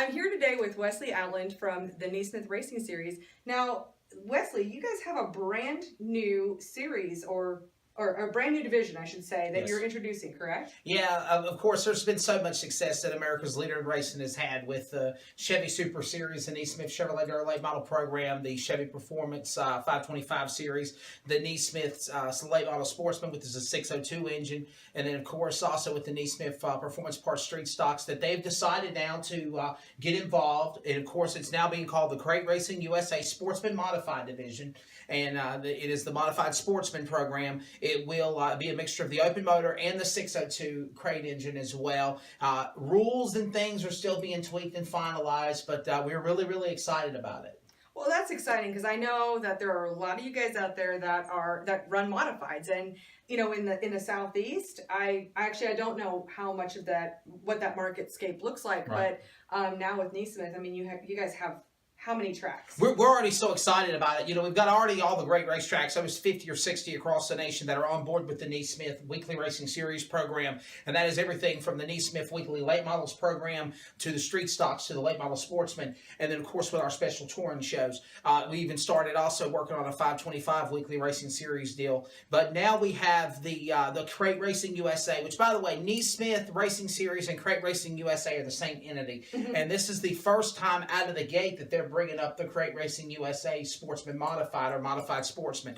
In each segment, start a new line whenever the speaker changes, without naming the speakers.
I'm here today with Wesley Outland from the NeSmith Racing Series. Now, Wesley, you guys have a brand new series, or a brand new division, I should say, that you're introducing, correct?
Yeah, of course, there's been so much success that America's Leader in Racing has had with the Chevy Super Series, the NeSmith Chevrolet Dirt Late Model Program, the Chevy Performance 525 Series, the NeSmith Late Model Sportsman, which is a 602 engine, and then, of course, also with the NeSmith Performance Parts Street Stocks, that they've decided now to get involved. And, of course, it's now being called the Crate Racing USA Sportsman Modified Division, and it is the Modified Sportsman program. It will be a mixture of the open motor and the 602 crate engine as well. Rules and things are still being tweaked and finalized, but we're really, really excited about it.
Well, that's exciting because I know that there are a lot of you guys out there that run modifieds, and you know, in the Southeast, I don't know how much of what that marketscape looks like, right. But now with NeSmith, I mean, you guys have how many tracks?
We're already so excited about it. You know, we've got already all the great racetracks. There was 50 or 60 across the nation that are on board with the NeSmith Weekly Racing Series program. And that is everything from the NeSmith Weekly Late Models program to the Street Stocks to the Late Model Sportsman. And then, of course, with our special touring shows. We even started also working on a 525 Weekly Racing Series deal. But now we have the Crate Racing USA, which, by the way, NeSmith Racing Series and Crate Racing USA are the same entity. Mm-hmm. And this is the first time out of the gate that they're bringing up the Crate Racing USA Sportsman Modified or Modified Sportsman.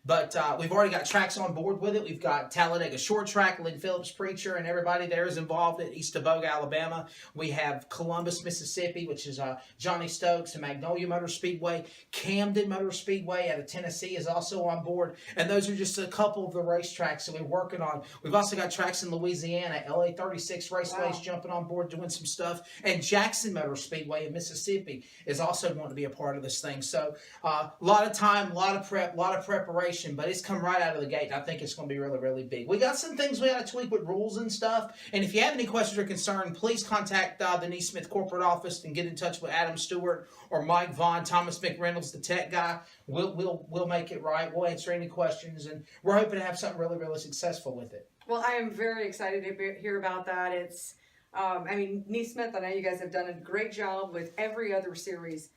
But we've already got tracks on board with it. We've got Talladega Short Track, Lynn Phillips Preacher, and everybody there is involved at East Tavoga, Alabama. We have Columbus, Mississippi, which is Johnny Stokes and Magnolia Motor Speedway. Camden Motor Speedway out of Tennessee is also on board. And those are just a couple of the racetracks that we're working on. We've also got tracks in Louisiana, LA 36 Raceway's jumping on board doing some stuff. And Jackson Motor Speedway in Mississippi is also going to be a part of this thing. So a lot of time, a lot of prep, a lot of preparation, but it's come right out of the gate. I think it's going to be really, really big. We got some things we got to tweak with rules and stuff. And if you have any questions or concern, please contact the NeSmith corporate office and get in touch with Adam Stewart or Mike Vaughn, Thomas McReynolds, the tech guy. We'll make it right. We'll answer any questions, and we're hoping to have something really, really successful with it.
Well, I am very excited to hear about that. It's I mean, NeSmith, I know you guys have done a great job with every other series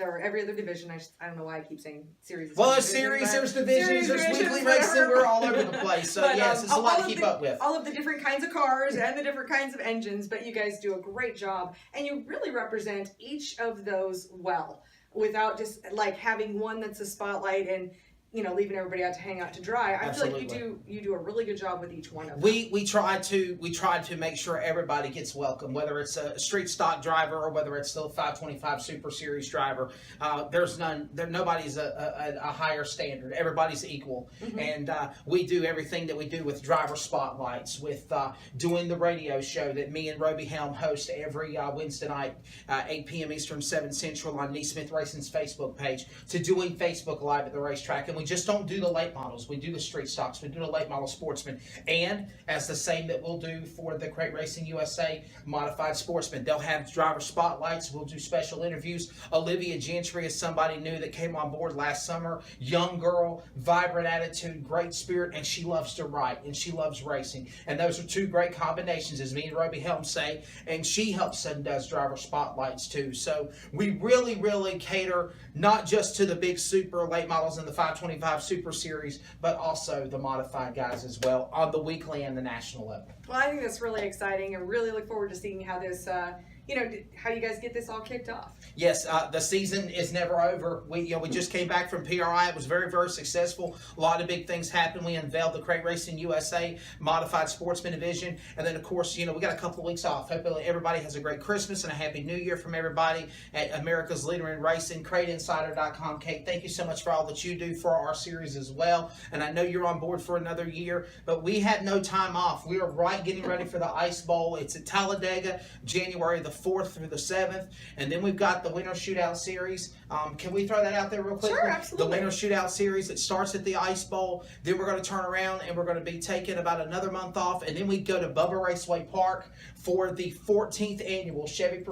or every other division. I don't know why I keep saying series.
Well, there's series, there's divisions, there's weekly racing. We're all over the place. So, but, yes, it's a lot to keep up with.
All of the different kinds of cars and the different kinds of engines, but you guys do a great job. And you really represent each of those well without just like having one that's a spotlight and, you know, leaving everybody out to hang out to dry. I feel like you do a really good job with each one of them.
We try to make sure everybody gets welcome, whether it's a street stock driver or whether it's still a 525 Super Series driver. Nobody's a higher standard. Everybody's equal. Mm-hmm. And we do everything that we do with driver spotlights, with doing the radio show that me and Roby Helm host every Wednesday night, 8 p.m. Eastern, 7 Central on NeSmith Racing's Facebook page, to doing Facebook Live at the racetrack. And we just don't do the late models. We do the street stocks. We do the late model sportsman. And as the same that we'll do for the Crate Racing USA Modified Sportsman. They'll have driver spotlights. We'll do special interviews. Olivia Gentry is somebody new that came on board last summer. Young girl, vibrant attitude, great spirit, and she loves to write, and she loves racing. And those are two great combinations, as me and Roby Helm say. And she helps and does driver spotlights too. So we really, really cater not just to the big super late models in the 525 Super Series, but also the modified guys as well on the weekly and the national level.
Well, I think that's really exciting, and really look forward to seeing how this, how you guys get this all kicked off.
Yes, the season is never over. We just came back from PRI. It was very, very successful. A lot of big things happened. We unveiled the Crate Racing USA Modified Sportsman Division, and then of course, we got a couple of weeks off. Hopefully, everybody has a great Christmas and a happy New Year from everybody at America's Leader in Racing, CrateInsider.com. Kate, thank you so much for all that you do for our series as well. And I know you're on board for another year, but we had no time off. We are getting ready for the Ice Bowl. It's at Talladega, January the 4th through the 7th, and then we've got the Winter Shootout Series. Can we throw that out there real quick?
Sure, absolutely.
The Winter Shootout Series that starts at the Ice Bowl. Then we're going to turn around and we're going to be taking about another month off, and then we go to Bubba Raceway Park for the 14th annual Chevy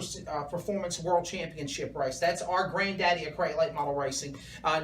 Performance World Championship race. That's our granddaddy of crate late model racing.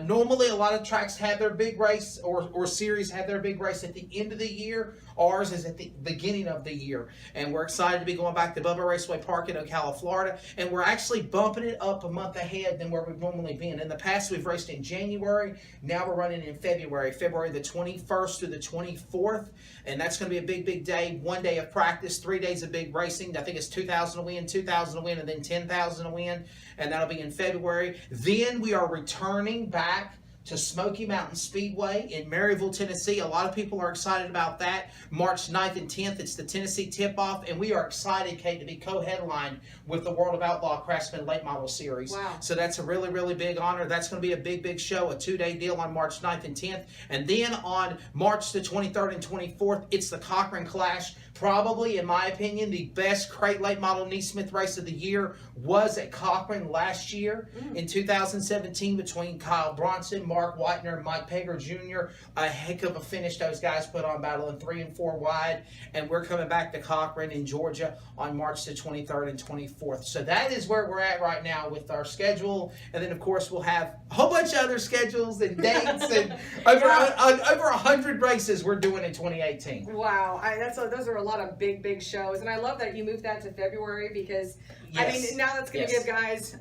Normally, a lot of tracks have their big race or series have their big race at the end of the year. Ours is at the beginning of the year, and we're excited to be going back to Bubba Raceway Park in Ocala, Florida, and we're actually bumping it up a month ahead than where we've normally been. In the past, we've raced in January. Now we're running in February the 21st through the 24th, and that's going to be a big, big day. 1 day of practice, 3 days of big racing. I think it's 2,000 to win, 2,000 to win, and then 10,000 to win, and that'll be in February. Then we are returning back to Smoky Mountain Speedway in Maryville, Tennessee. A lot of people are excited about that. March 9th and 10th, it's the Tennessee Tip-Off, and we are excited, Kate, to be co-headlined with the World of Outlaw Craftsman Late Model Series.
Wow.
So that's a really, really big honor. That's going to be a big, big show, a 2-day deal on March 9th and 10th. And then on March the 23rd and 24th, it's the Cochran Clash. Probably, in my opinion, the best crate late model NeSmith race of the year was at Cochran last year in 2017 between Kyle Bronson, Mark Whitener, and Mike Pager Jr. A heck of a finish those guys put on, battling 3 and 4 wide. And we're coming back to Cochran in Georgia on March the 23rd and 24th. So that is where we're at right now with our schedule. And then, of course, we'll have a whole bunch of other schedules and dates and over 100 races we're doing in 2018.
Wow, those are a lot of big shows, and I love that you moved that to February because I mean now that's going to give guys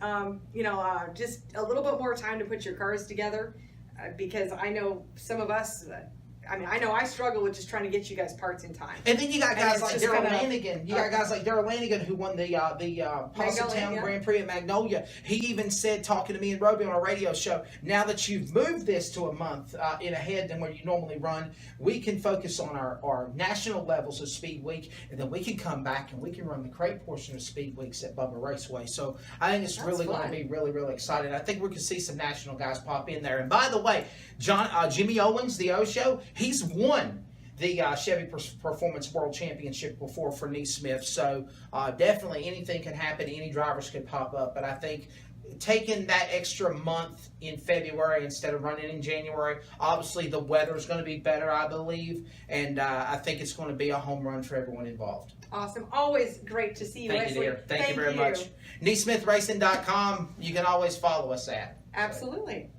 just a little bit more time to put your cars together because I know some of us. I know I struggle with just trying to get you guys parts in time.
And then you got guys like Daryl Lanigan. You got guys like Daryl Lanigan who won the Possetown Grand Prix at Magnolia. He even said, talking to me and Roby on a radio show, now that you've moved this to a month in ahead than where you normally run, we can focus on our national levels of Speed Week, and then we can come back and we can run the crate portion of Speed Weeks at Bubba Raceway. So I think it's really going to be really, really exciting. I think we can see some national guys pop in there. And by the way, Jimmy Owens, the O Show, he's won the Chevy Performance World Championship before for NeSmith. So definitely anything can happen. Any drivers could pop up. But I think taking that extra month in February instead of running in January, obviously the weather's going to be better, I believe. And I think it's going to be a home run for everyone involved.
Awesome. Always great to see you,
Thank
Wesley.
you, dear. Thank you very much. NeSmithRacing.com, you can always follow us at.
Absolutely.